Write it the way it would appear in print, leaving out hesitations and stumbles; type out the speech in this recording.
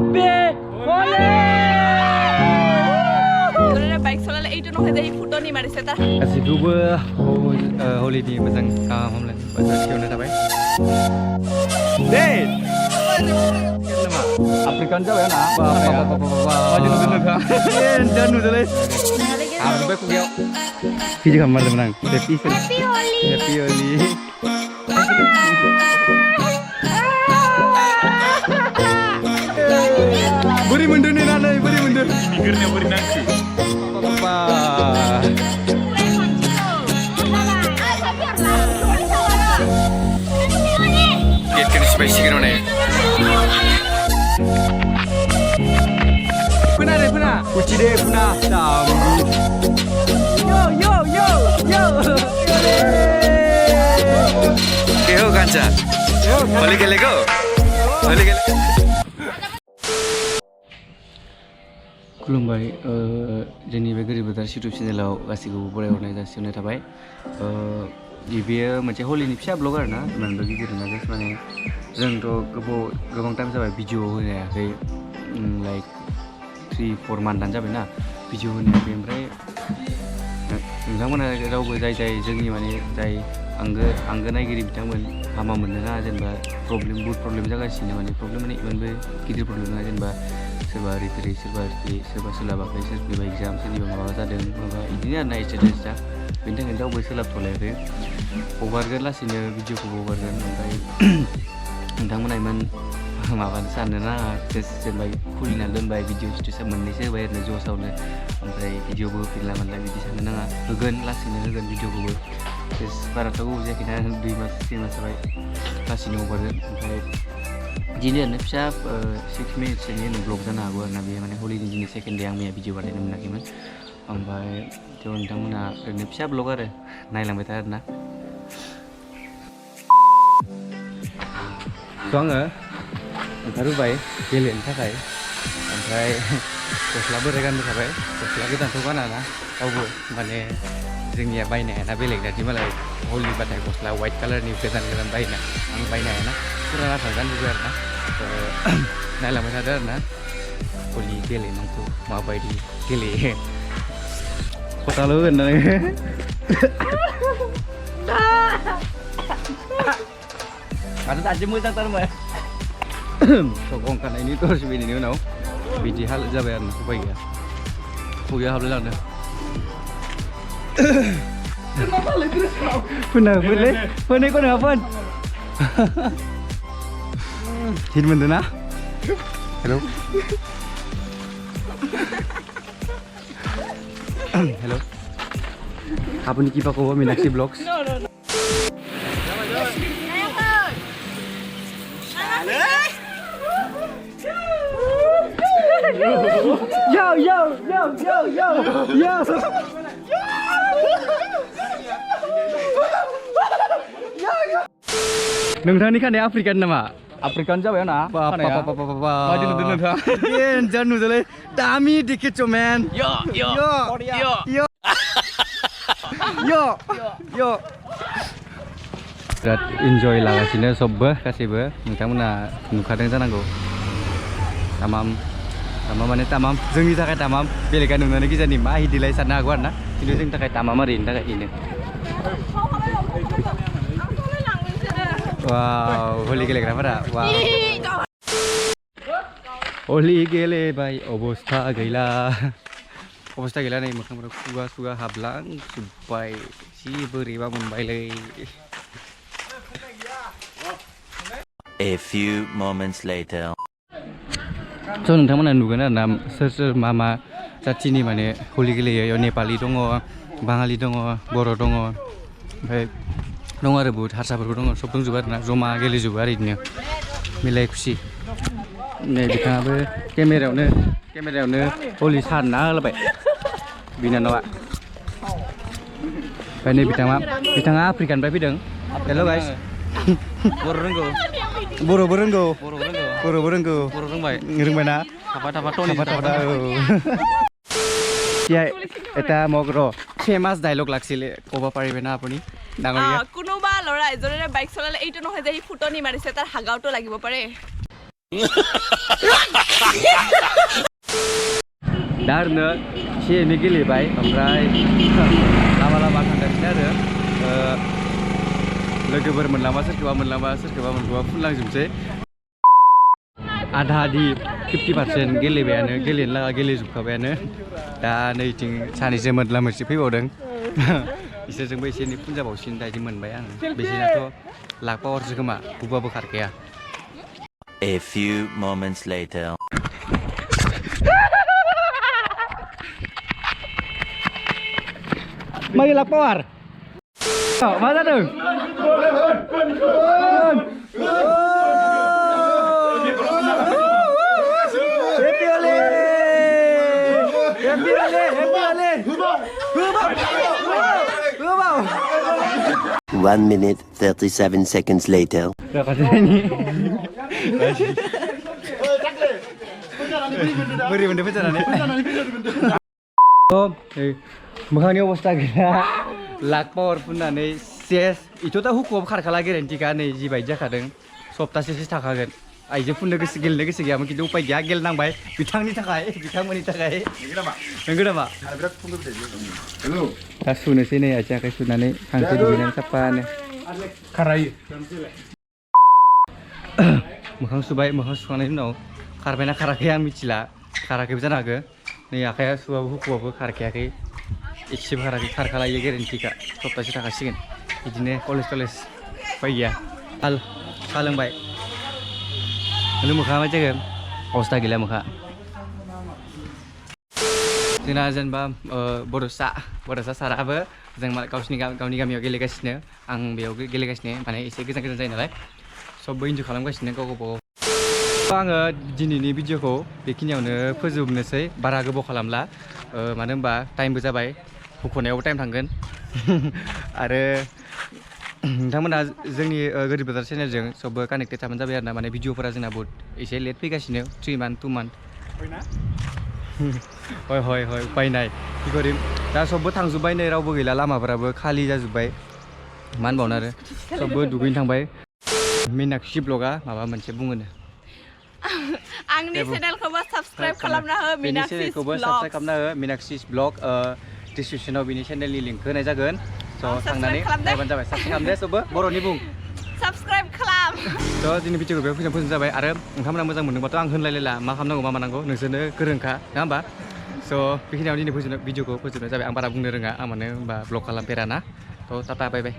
Happy Holi! Baik soalnya itu noh jadi foto nih mari setar. Kasih gue Holi di mazang hamlan bahasa Cina apa? Date. Nama Afrikan jauh ya nak. Maju nunggu kan? Dan nunggu deh. Aku baik kuliah. Video kamar teman. Happy Holi. Happy Holi. Beri mundur nih Nana, beri mundur. Pikirnya beri nanti. Papa. Lihat kan spicy kan nih. Puna deh puna. Kuci deh puna. Yo. Keho kanca. Balik lego. Balik lego. खुलुमबाय जोंनि बे गोरिब बोथोर YouTube चेनेलाव गासैखौबो बरायहरनाय जासिहरनाय थाबाय बेयो मोनसे हलिनि फिसा ब्लग आरो ना इमानबो गिदिर नङा जास्ट माने जोंथ' गोबां टाइम जाबाय भिडिअ होनो हायाखै लाइक 3-4 मान्थानो जाबाय ना भिडिअ होनो हायाखै ओमफ्राय नोंथांमोना रावबो जाय जोंनि माने जाय आंगो नायगिरि बिथांमोन हामा मोननो नाङा जेनेबा बहुत प्रब्लेम जागासिनो माने प्रब्लेम माने इमानबो गिदिर प्रब्लेम नङा जेनेबा सोरबा ओरै सोरबा सोलाबाखै सोरनिबा एग्जाम सोरनिबा माबा जादों माबा बिदिनो आरो ना स्टुडेन्टसा बेनि थाखायनो रावबो सोलाबथ'लायाखै हगारगोन लासैनो भिडिअखौ हगारगोन ओमफ्राय नोंथांमोना इमान माबानो साननो नाङा जेनेबा खुलिना दोनबाय भिडिअ स्टुडिअ मोननैसो होबाय ओरैनो ज'सावनो ओमफ्राय भिडिअबो होफिनला मोनला बिदि साननो नाङा होगोन लासैनो होगोन भिडिअखौबो बाराथ' गोबाव जायाखैना 2 मास 3 मास जाबाय लासैनो हगारगोन ओमफ्राय दिनै ओरैनो फिसा 6 मिनिटसोनि ब्लग जानो हागौ आरोना बेयो माने हलिनि दिनै सेकेन्ड दे आं मैया भिडिअ बानायनो मोनाखैमोन ओमफ्राय थेवबो नोंथांमोना ओरैनो फिसा ब्लग आरो नायलांबाय था आरोना थ' आङो ओंखारबोबाय गेलेनो थाखाय ओमफ्राय गस्ला बोराय गानबोखाबाय गस्ला गोदानथ' गाना ना रावबो माने जोंनिया बायनो हायाना बेलेग जाति मालाय हलिबाथाय गस्ला वाइट कालारनि गोदान बायना आं बायनो हायाना फुरानाखौ गानबोबाय आरोना नायलांबाय थादो आरोना हलि गेलेनांगौ माबायदि गेलेयो खथाल' होगोन आरो दासो मोजांथारमोन सक ओंखारनायनि 10 मिनिटनि उनाव बिदि हालोद जाबाय आरोना उपाय गैया खुगायाव हाबलाय लांदों फोनै खौ नङा फोन हिट मोनदों ना हेलौ हेलौ आपनि किपाखौ मीनाक्षी ब्लॉग्स yo नोंथांनि खानाया आफ्रिकान नामा आफ्रिकान जाबाय ना मादि नुदों नोंथाङा नुदोंलै दामि दिखिस मेन बिराद इन्जय लागासिनो सबबो गासैबो नोंथांमोना नुखादों जानांगौ तामाम माने तामाम जोंनि थाखाय तामाम बेलेगा नुनानै गिजानि मा हिदिलाय साननो हागौ आरो ना खिन्थु जोंनि थाखाय तामाम आरो इनि थाखाय इनो वाव हलि गेलेग्राफोरा वाव हलि गेलेबाय अबस्था गैला नै मोखांफोराव खुगा हाबलांजोब्बाय जि बोरैबा मोनबायलै A few moments later. स' नोंथांमोना नुगोन आरोना सोर मा जाथिनि माने हलि गेलेयो नेपालि दङ बाङालि दङ बर' दङ ओमफ्राय दङ आरो बहुत हारसाफोरबो दङ सब दंजोबो आरोना जमा गेलेजोबो आरो बिदिनो मिलाय खुसि नै बिथाङाबो केमेरायावनो हलि सारना होलाबाय बिनानावा ओमफ्राय नै बिथाङा आफ्रिकानिफ्राय फैदों हेल' गाइस बर' रोंगौ रोंबायना এটা মোক ফেমাস ডায়লগ লাগছিলে ক'ব পাৰিবে না আপুনি ডাঙৰীয়া কোনোবা ল'ৰা এজনে বাইক চলালে এইটো নহয় যে ফুটনি মাৰিছে তাৰ হাগাওটো লাগিব পাৰে ओरैनो एसे एनै गेलेबाय ओमफ्राय लामा थांगासिनो आरो लोगोफोर मोनलांबा सोरखौबा मोनखौबा फुनलांजोबसै आधा आधि 50% गेलेबायानो गेलेनो लागा गेलेजोबखाबायानो दा नैथिं सानैसो मोनला मोनसे फैबावदों बिसोरजोंबो एसे एनै फुनजाबावसिन दा बिदि मोनबाय आं बिसोरनाथ' लाख पावारसो खोमा बुबाबो खारखाया A few moments later. Mày là power. Apa tadi? One minute, 37 seconds later. Beri benda pecahan ni. Oh, moखांनि अबस्था गैला लाख पावार फुननानै सेस इथ' दा हुखुआव खारखाला गेरेन्टिखा नै जिबायदि जाखादों सप्तासेसो थाखागोन आइजो फुननो गोसो गेलेनो गोसो गैयामोन खिन्थु उपाय गैया गेलेनांबाय बिथांमोननि थाखाय नंगौ नामा दा सुनोसै नै आथिं आखाइ सुनानै हांसो दुगैनानै साफानो खारायो मोखां सुबाय मोखां सुखांनायनि उनाव खारबायना खाराखै आं मिथिला खाराखैबो जानो हागौ नै आखाइया सुबाबो हुखुआबो खारखायाखै एसेबो खाराखै खारखालायो गेरेन्टिखा सप्तासे थाखासिगोन बिदिनो कलेज उपाय गैया साहा लोंबाय नों मोखाङा मा जागोन अबस्था गैला मोखा जोंना जेनेबा बड'सा साराबो जों गावनि गामियाव गेलेगासिनो आं बेयाव गेलेगासिनो माने एसे गोजान जायो नालाय सबबो इन्जय खालामगासिनो गावबागाव आङो दिनैनि भिडिअखौ बेखिनियावनो फोजोबनोसै बारा गोबाव खालामला मानो होनबा टाइमबो जाबाय हुख'नायावबो टाइम थांगोन आरो नोंथांमोना जोंनि गोरिब बाजार चेनेलजों सबबो कानेक्टेड थाबानो जाबाय आरोना माने भिडिअफोरा जोंना बहुत एसे लेट फैगासिनो 3 मान्थ 2 मान्थ हय उपाय नाय कि करिम दा सबबो थांजोब्बाय नै रावबो गैला लामाफोराबो खालि जाजोब्बाय मा होनबावनो आरो सबबो दुगैनो थांबाय मीनाक्षी ब्लगा माबा मोनसे बुङोनो आंनि चेनेलखौबो साबस्क्राइब खालामना हो मीनाक्षी's ब्लग डिसक्रिपशनाव बिनि चेनेलनि लिंकखौ होनाय जागोन स' थांनानै नायबानो जाबाय साबस्क्राइब खालामदो सबबो बर'नि बुं साबस्क्राइब खालाम स' दिनै भिडिअखौ बेयाव फोजोबनाय जाबाय आरो नोंथांमोना मोजां मोनदोंबाथ' आं होनलायलायला मा खालामनांगौ मा मानांगौ नोंसोरनो गोरोंखा नङा होमबा स' बेखिनियाव दिनै भिडिअखौ फोजोबनाय जाबाय आं बारा बुंनो रोङा आं मानो होनबा ब्लग खालामफेराना थ' टाटा बाय बाय